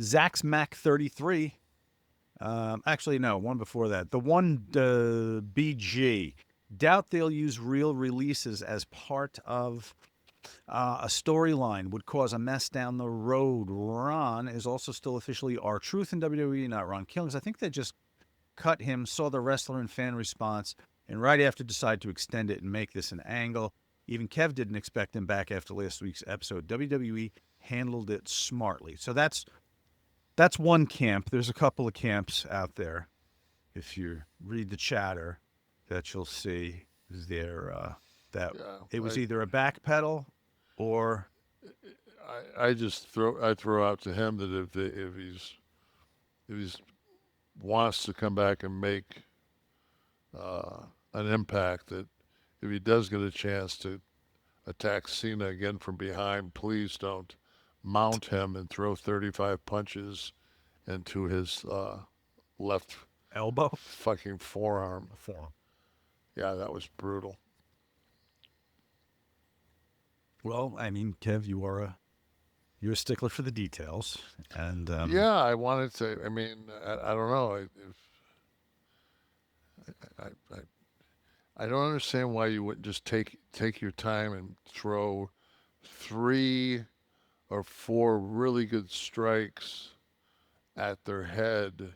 Zax Mac 33. Actually, no, one before that. The one BG. Doubt they'll use real releases as part of a storyline. Would cause a mess down the road. Ron is also still officially R-Truth in WWE, not Ron Killings. I think they just cut him, saw the wrestler and fan response, and right after decided to extend it and make this an angle. Even Kev didn't expect him back after last week's episode. WWE handled it smartly. So that's one camp. There's a couple of camps out there. If you read the chatter, that you'll see there that Yeah, it was either a backpedal or I just throw out to him that if he's wants to come back and make uh, an impact, that if he does get a chance to attack Cena again from behind, please don't mount him and throw 35 punches into his left elbow. fucking forearm. Form. Yeah, that was brutal. Well, I mean, Kev, you're a stickler for the details, and Yeah, I wanted to. I mean, I don't know. I I don't understand why you wouldn't just take your time and throw 3 or 4 really good strikes at their head,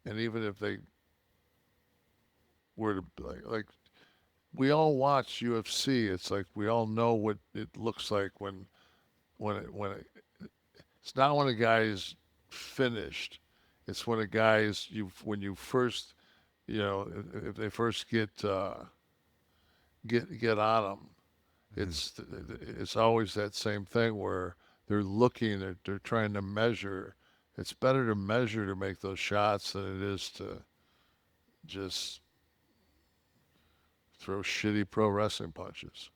and even if they were to like we all watch UFC, it's like we all know what it looks like when it's not when a guy's finished. It's when a guy's you when you first if they first get on them. It's always that same thing where they're looking, they're trying to measure. It's better to measure to make those shots than it is to just throw shitty pro wrestling punches.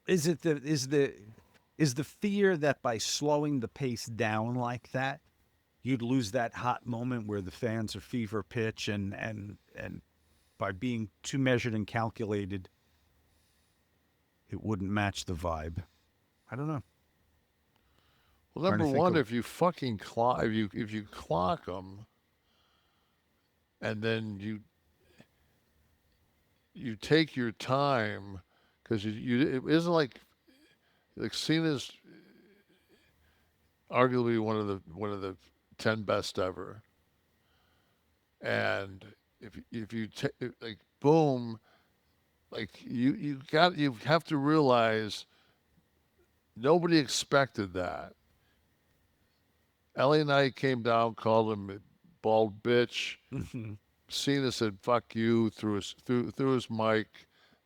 is it the is the fear that by slowing the pace down like that, you'd lose that hot moment where the fans are fever pitch and by being too measured and calculated, it wouldn't match the vibe. I don't know. Well, Trying to number think one, of if you clock them and then you take your time because it isn't like Cena's arguably one of the 10 best ever, and if you take like boom, like you have to realize nobody expected that. LA Knight came down, called him a bald bitch. Cena said "fuck you" through his mic.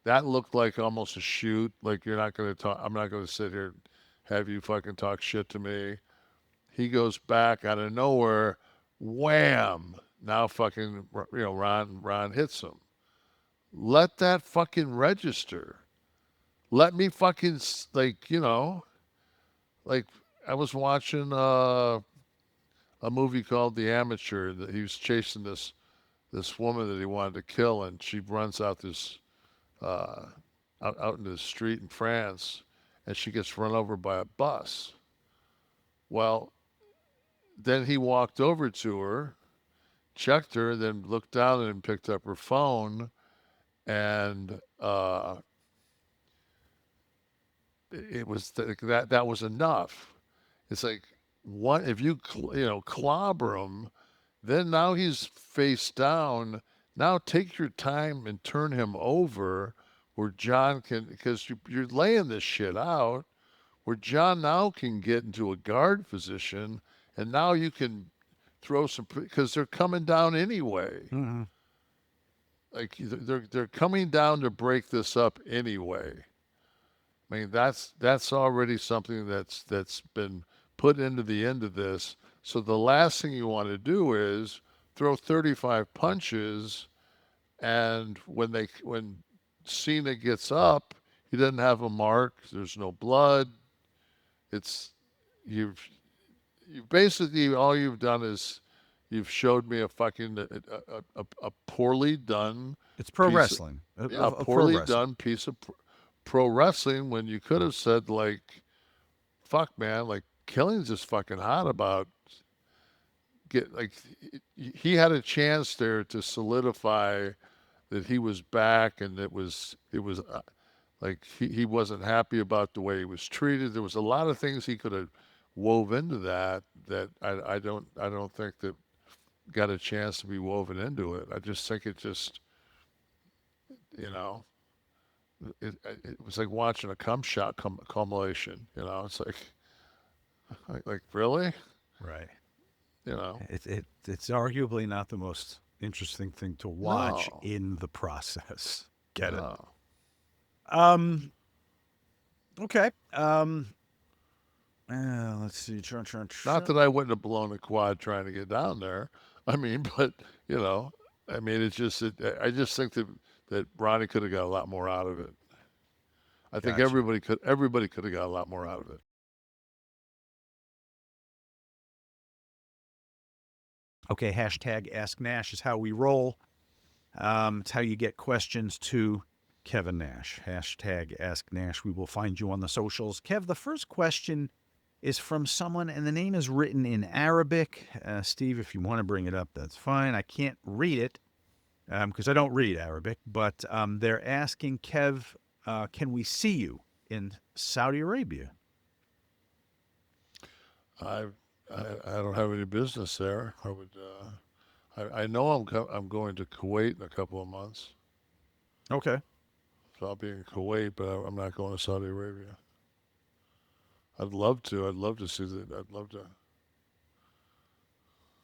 That looked like almost a shoot. Like you're not going to talk. I'm not going to sit here and have you fucking talk shit to me. He goes back out of nowhere. Wham! Now fucking Ron hits him. Let that fucking register. Let me fucking like I was watching a movie called The Amateur that he was chasing this woman that he wanted to kill, and she runs out this uh, out into the street in France, and she gets run over by a bus. Well, then he walked over to her, checked her, then looked down and picked up her phone, and it was that was enough. It's like what if clobber him, then now he's face down. Now take your time and turn him over where John can, because you're laying this shit out, where John now can get into a guard position, and now you can throw some, because they're coming down anyway. Mhm. Like they're coming down to break this up anyway. I mean, that's already something that's been put into the end of this. So the last thing you want to do is throw 35 punches, and when Cena gets up, he doesn't have a mark. There's no blood. It's you've you basically all you've done is you've showed me a fucking a poorly done It's pro piece of, wrestling. yeah, a Of pro poorly wrestling. done piece of pro wrestling when you could have said like fuck man, like Killing's just fucking hot about get like he had a chance there to solidify that he was back, and it was like he wasn't happy about the way he was treated. There was a lot of things he could have wove into that that I don't think that got a chance to be woven into it. I just think it just you know it was like watching a cum shot culmination. It's like really, Right. you know, It's arguably not the most interesting thing to watch no, in the process. Get it? no. Um. Okay. Let's see. Not that I wouldn't have blown a quad trying to get down there. I mean, but you know, I mean, I just think that Ronnie could have got a lot more out of it. I think Gotcha. everybody could have got a lot more out of it. Okay. Hashtag Ask Nash is how we roll. It's how you get questions to Kevin Nash. Hashtag Ask Nash. We will find you on the socials. Kev, the first question is from someone, and the name is written in Arabic. Steve, if you want to bring it up, that's fine. I can't read it because I don't read Arabic, but they're asking Kev, can we see you in Saudi Arabia? I I don't have any business there. I would. I know I'm going to Kuwait in a couple of months, Okay. so I'll be in Kuwait, but I'm not going to Saudi Arabia. I'd love to. I'd love to see that. I'd love to.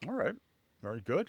All right. Very good.